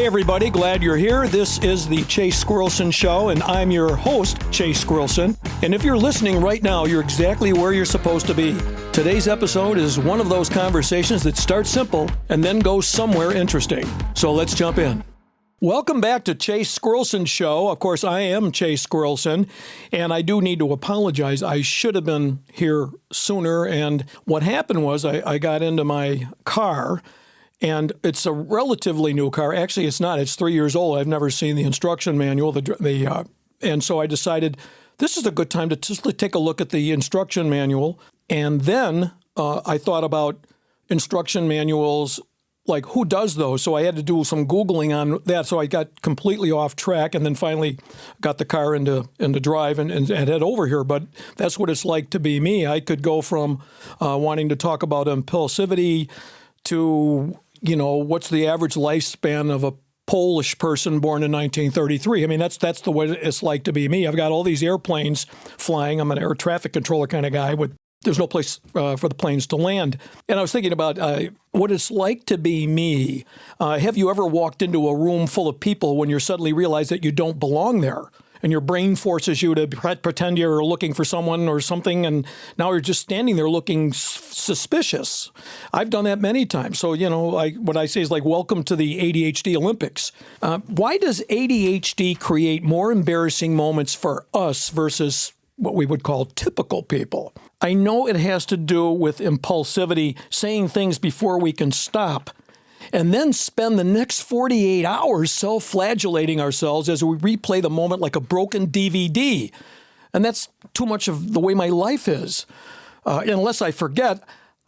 everybody. Glad you're here. This is the Chase Squirrelson Show, and I'm your host, Chase Squirrelson. And if you're listening right now, you're exactly where you're supposed to be. Today's episode is one of those conversations that starts simple and then goes somewhere interesting. So let's jump in. Welcome back to Chase Squirrelson Show. Of course, I am Chase Squirrelson, and I do need to apologize. I should have been here sooner, and what happened was I got into my car, and it's a relatively new car. Actually, it's not. It's 3 years old. I've never seen the instruction manual, and so I decided this is a good time to just take a look at the instruction manual, and then I thought about instruction manuals. Like, who does those? So I had to do some Googling on that. So I got completely off track and then finally got the car into drive and head over here. But that's what it's like to be me. I could go from wanting to talk about impulsivity to, what's the average lifespan of a Polish person born in 1933. I mean, that's the way it's like to be me. I've got all these airplanes flying. I'm an air traffic controller kind of guy there's no place for the planes to land. And I was thinking about what it's like to be me. Have you ever walked into a room full of people when you suddenly realize that you don't belong there? And your brain forces you to pretend you're looking for someone or something, and now you're just standing there looking suspicious. I've done that many times. So, what I say is like, welcome to the ADHD Olympics. Why does ADHD create more embarrassing moments for us versus what we would call typical people? I know it has to do with impulsivity, saying things before we can stop, and then spend the next 48 hours self-flagellating ourselves as we replay the moment like a broken DVD. And that's too much of the way my life is. Unless I forget,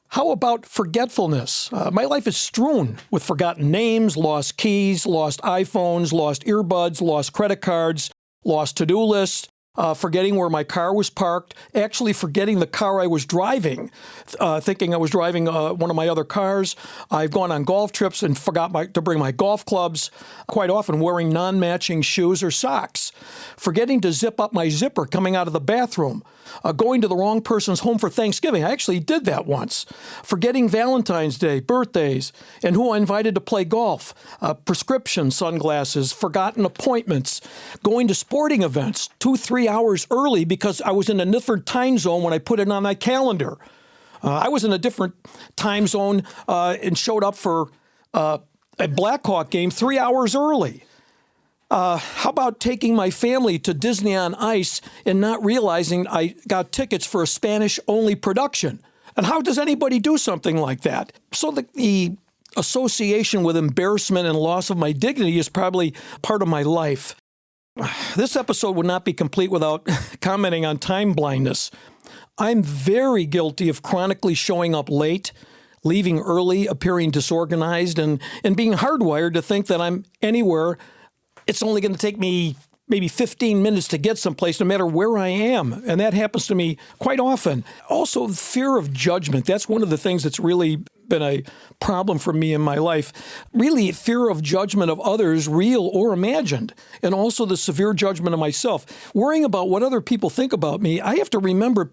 how about forgetfulness? My life is strewn with forgotten names, lost keys, lost iPhones, lost earbuds, lost credit cards, lost to-do lists. Forgetting where my car was parked, actually forgetting the car I was driving, thinking I was driving one of my other cars. I've gone on golf trips and forgot to bring my golf clubs, quite often wearing non-matching shoes or socks. Forgetting to zip up my zipper coming out of the bathroom. Going to the wrong person's home for Thanksgiving. I actually did that once. Forgetting Valentine's Day, birthdays, and who I invited to play golf. Prescription sunglasses, forgotten appointments. Going to sporting events 2-3 hours early because I was in a different time zone when I put it on my calendar. I was in a different time zone and showed up for a Blackhawk game 3 hours early. How about taking my family to Disney on Ice and not realizing I got tickets for a Spanish-only production? And how does anybody do something like that? So the association with embarrassment and loss of my dignity is probably part of my life. This episode would not be complete without commenting on time blindness. I'm very guilty of chronically showing up late, leaving early, appearing disorganized, and being hardwired to think that I'm anywhere. It's only going to take me maybe 15 minutes to get someplace, no matter where I am. And that happens to me quite often. Also, fear of judgment. That's one of the things that's really been a problem for me in my life. Really, fear of judgment of others, real or imagined. And also the severe judgment of myself. Worrying about what other people think about me. I have to remember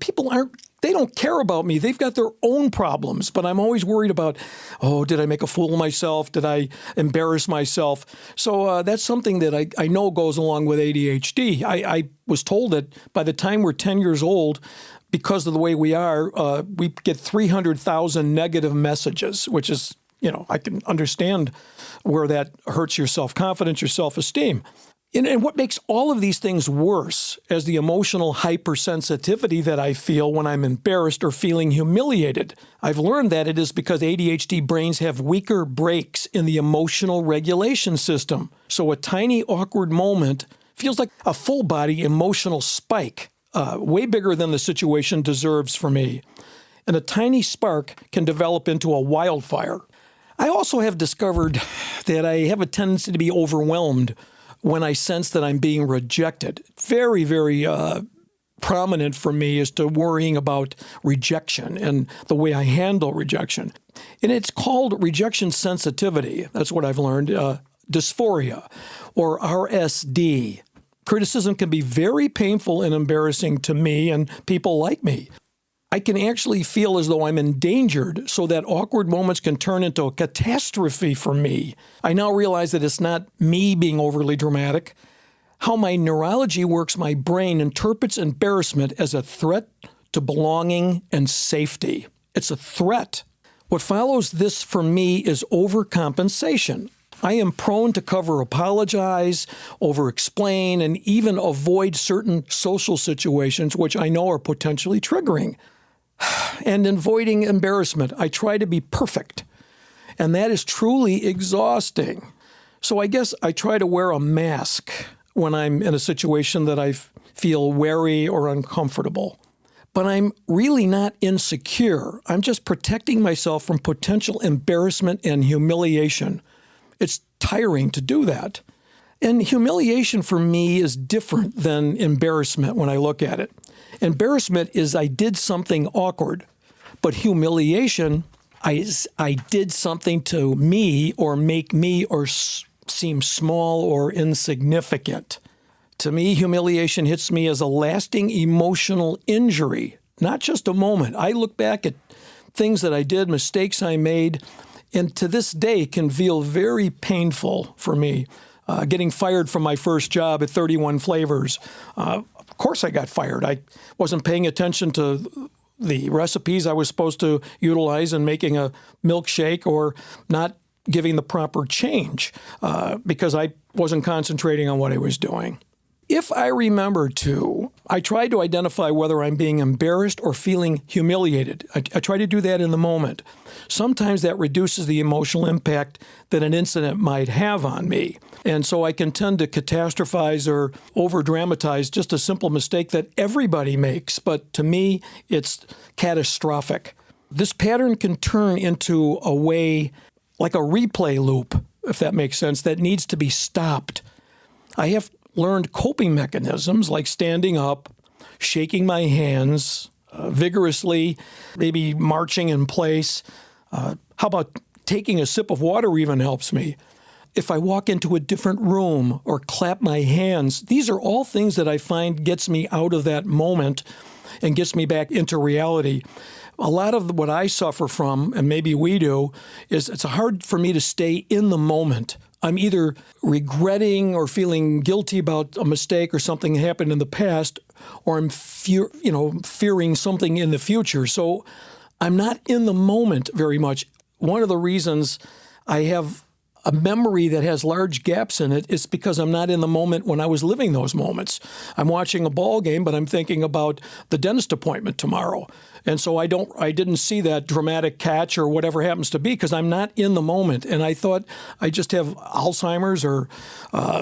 they don't care about me. They've got their own problems. But I'm always worried about, did I make a fool of myself? Did I embarrass myself? So that's something that I know goes along with ADHD. I was told that by the time we're 10 years old, because of the way we are, we get 300,000 negative messages, which is, I can understand where that hurts your self-confidence, your self-esteem. And what makes all of these things worse is the emotional hypersensitivity that I feel when I'm embarrassed or feeling humiliated. I've learned that it is because ADHD brains have weaker brakes in the emotional regulation system. So a tiny awkward moment feels like a full-body emotional spike, way bigger than the situation deserves for me. And a tiny spark can develop into a wildfire. I also have discovered that I have a tendency to be overwhelmed when I sense that I'm being rejected. Very, very prominent for me is to worrying about rejection and the way I handle rejection. And it's called rejection sensitivity. That's what I've learned. Dysphoria, or RSD. Criticism can be very painful and embarrassing to me and people like me. I can actually feel as though I'm endangered, so that awkward moments can turn into a catastrophe for me. I now realize that it's not me being overly dramatic. How my neurology works, my brain interprets embarrassment as a threat to belonging and safety. It's a threat. What follows this for me is overcompensation. I am prone to apologize, over-explain, and even avoid certain social situations which I know are potentially triggering. And in avoiding embarrassment, I try to be perfect. And that is truly exhausting. So I guess I try to wear a mask when I'm in a situation that I feel wary or uncomfortable. But I'm really not insecure. I'm just protecting myself from potential embarrassment and humiliation. It's tiring to do that. And humiliation for me is different than embarrassment when I look at it. Embarrassment is I did something awkward, but humiliation, I did something to me or make me or seem small or insignificant. To me, humiliation hits me as a lasting emotional injury, not just a moment. I look back at things that I did, mistakes I made, and to this day can feel very painful for me. Getting fired from my first job at 31 Flavors. Of course I got fired. I wasn't paying attention to the recipes I was supposed to utilize in making a milkshake, or not giving the proper change because I wasn't concentrating on what I was doing. If I remember to, I try to identify whether I'm being embarrassed or feeling humiliated. I try to do that in the moment. Sometimes that reduces the emotional impact that an incident might have on me. And so I can tend to catastrophize or over-dramatize just a simple mistake that everybody makes, but to me, it's catastrophic. This pattern can turn into a way, like a replay loop, if that makes sense, that needs to be stopped. I have learned coping mechanisms like standing up, shaking my hands vigorously, maybe marching in place. How about taking a sip of water even helps me. If I walk into a different room or clap my hands, these are all things that I find gets me out of that moment and gets me back into reality. A lot of what I suffer from, and maybe we do, is it's hard for me to stay in the moment. I'm either regretting or feeling guilty about a mistake or something that happened in the past, or I'm fearing something in the future. So I'm not in the moment very much. One of the reasons I have a memory that has large gaps in it is because I'm not in the moment when I was living those moments. I'm watching a ball game, but I'm thinking about the dentist appointment tomorrow. And so I didn't see that dramatic catch or whatever happens to be because I'm not in the moment. And I thought I just have Alzheimer's or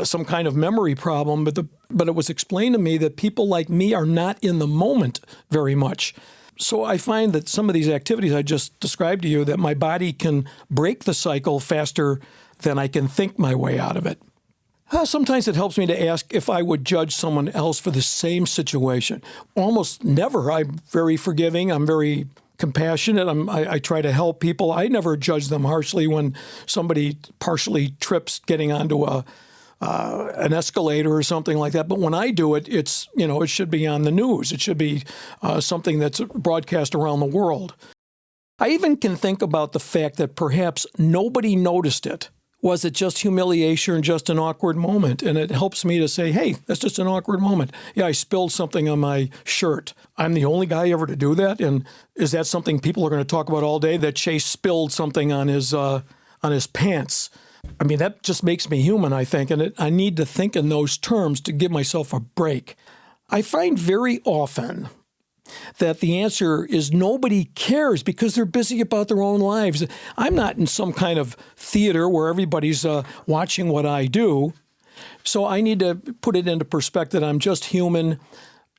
some kind of memory problem. But it was explained to me that people like me are not in the moment very much. So I find that some of these activities I just described to you, that my body can break the cycle faster than I can think my way out of it. Sometimes it helps me to ask if I would judge someone else for the same situation. Almost never. I'm very forgiving. I'm very compassionate. I try to help people. I never judge them harshly when somebody partially trips getting onto an escalator or something like that. But when I do it, it should be on the news. It should be something that's broadcast around the world. I even can think about the fact that perhaps nobody noticed it. Was it just humiliation or just an awkward moment? And it helps me to say, hey, that's just an awkward moment. Yeah, I spilled something on my shirt. I'm the only guy ever to do that? And is that something people are going to talk about all day, that Chase spilled something on his pants? I mean, that just makes me human, I think, and I need to think in those terms to give myself a break. I find very often that the answer is nobody cares because they're busy about their own lives. I'm not in some kind of theater where everybody's watching what I do. So I need to put it into perspective. I'm just human.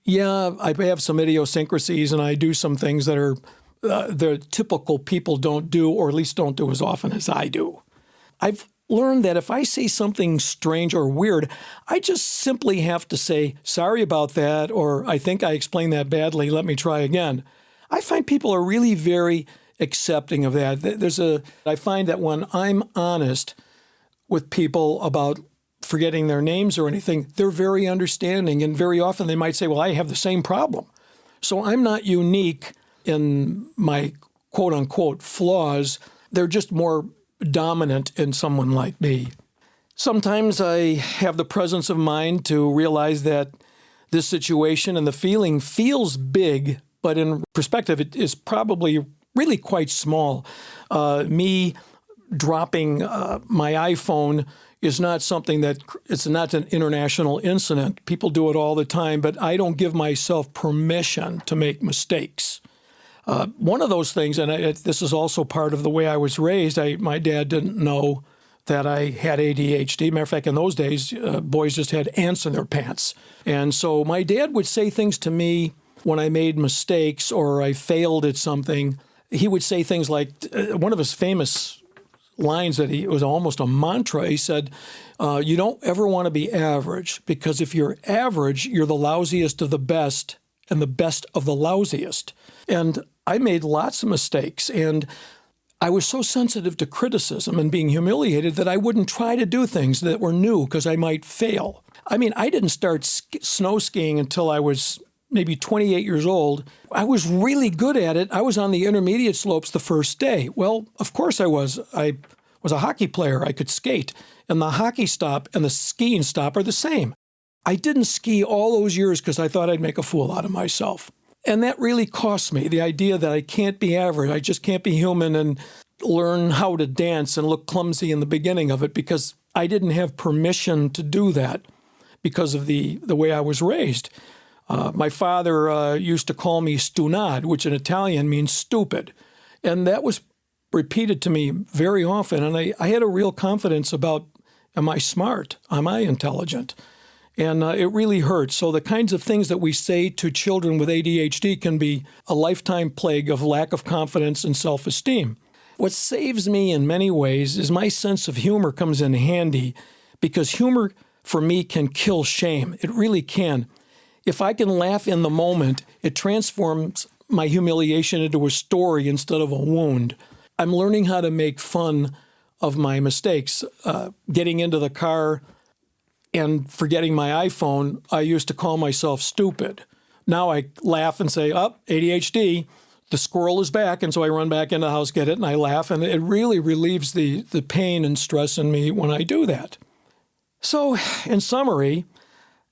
Yeah, I have some idiosyncrasies and I do some things that are the typical people don't do, or at least don't do as often as I do. I've learned that if I say something strange or weird, I just simply have to say, sorry about that, or I think I explained that badly, let me try again. I find people are really very accepting of that. I find that when I'm honest with people about forgetting their names or anything, they're very understanding, and very often they might say, well, I have the same problem. So I'm not unique in my quote-unquote flaws. They're just more dominant in someone like me. Sometimes I have the presence of mind to realize that this situation and the feeling feels big, but in perspective, it is probably really quite small. Me dropping my iPhone is not something it's not an international incident. People do it all the time, but I don't give myself permission to make mistakes. One of those things, and this is also part of the way I was raised, my dad didn't know that I had ADHD. Matter of fact, in those days, boys just had ants in their pants. And so my dad would say things to me when I made mistakes or I failed at something. He would say things like, one of his famous lines that it was almost a mantra, he said, you don't ever want to be average, because if you're average, you're the lousiest of the best and the best of the lousiest. And I made lots of mistakes, and I was so sensitive to criticism and being humiliated that I wouldn't try to do things that were new because I might fail. I mean, I didn't start snow skiing until I was maybe 28 years old. I was really good at it. I was on the intermediate slopes the first day. Well, of course I was. I was a hockey player. I could skate. And the hockey stop and the skiing stop are the same. I didn't ski all those years because I thought I'd make a fool out of myself. And that really cost me, the idea that I can't be average. I just can't be human and learn how to dance and look clumsy in the beginning of it, because I didn't have permission to do that because of the way I was raised. My father used to call me stunad, which in Italian means stupid. And that was repeated to me very often. And I had a real confidence about, am I smart? Am I intelligent? And it really hurts. So the kinds of things that we say to children with ADHD can be a lifetime plague of lack of confidence and self-esteem. What saves me in many ways is my sense of humor comes in handy, because humor for me can kill shame. It really can. If I can laugh in the moment, it transforms my humiliation into a story instead of a wound. I'm learning how to make fun of my mistakes. Getting into the car and forgetting my iPhone, I used to call myself stupid. Now I laugh and say, ADHD, the squirrel is back. And so I run back into the house, get it, and I laugh. And it really relieves the pain and stress in me when I do that. So in summary,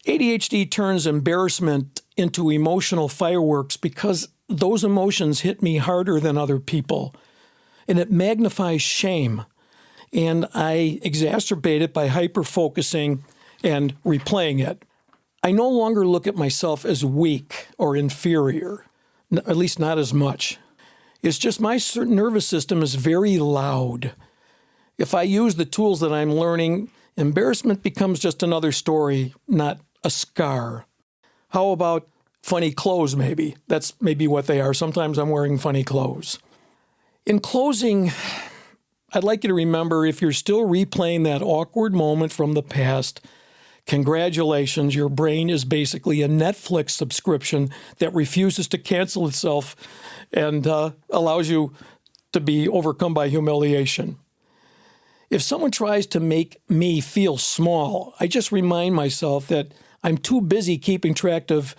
ADHD turns embarrassment into emotional fireworks because those emotions hit me harder than other people. And it magnifies shame. And I exacerbate it by hyper-focusing and replaying it. I no longer look at myself as weak or inferior, at least not as much. It's just my nervous system is very loud. If I use the tools that I'm learning, embarrassment becomes just another story, not a scar. How about funny clothes, maybe? That's maybe what they are. Sometimes I'm wearing funny clothes. In closing, I'd like you to remember, if you're still replaying that awkward moment from the past, congratulations, your brain is basically a Netflix subscription that refuses to cancel itself and allows you to be overcome by humiliation. If someone tries to make me feel small, I just remind myself that I'm too busy keeping track of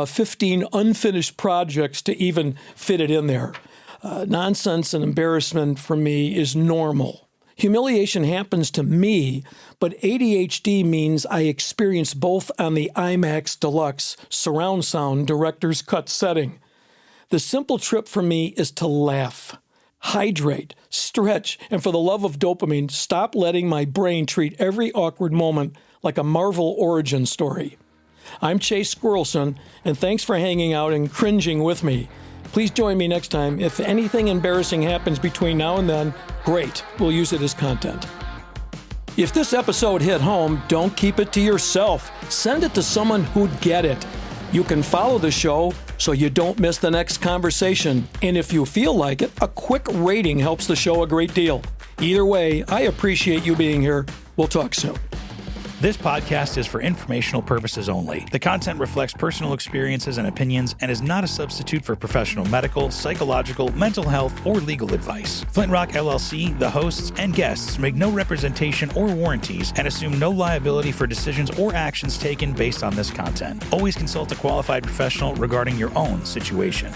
15 unfinished projects to even fit it in there. Nonsense and embarrassment for me is normal. Humiliation happens to me, but ADHD means I experience both on the IMAX Deluxe surround sound director's cut setting. The simple trip for me is to laugh, hydrate, stretch, and for the love of dopamine, stop letting my brain treat every awkward moment like a Marvel origin story. I'm Chase Squirrelson, and thanks for hanging out and cringing with me. Please join me next time. If anything embarrassing happens between now and then, great. We'll use it as content. If this episode hit home, don't keep it to yourself. Send it to someone who'd get it. You can follow the show so you don't miss the next conversation. And if you feel like it, a quick rating helps the show a great deal. Either way, I appreciate you being here. We'll talk soon. This podcast is for informational purposes only. The content reflects personal experiences and opinions and is not a substitute for professional medical, psychological, mental health, or legal advice. Flint Rock LLC, the hosts, and guests make no representation or warranties and assume no liability for decisions or actions taken based on this content. Always consult a qualified professional regarding your own situation.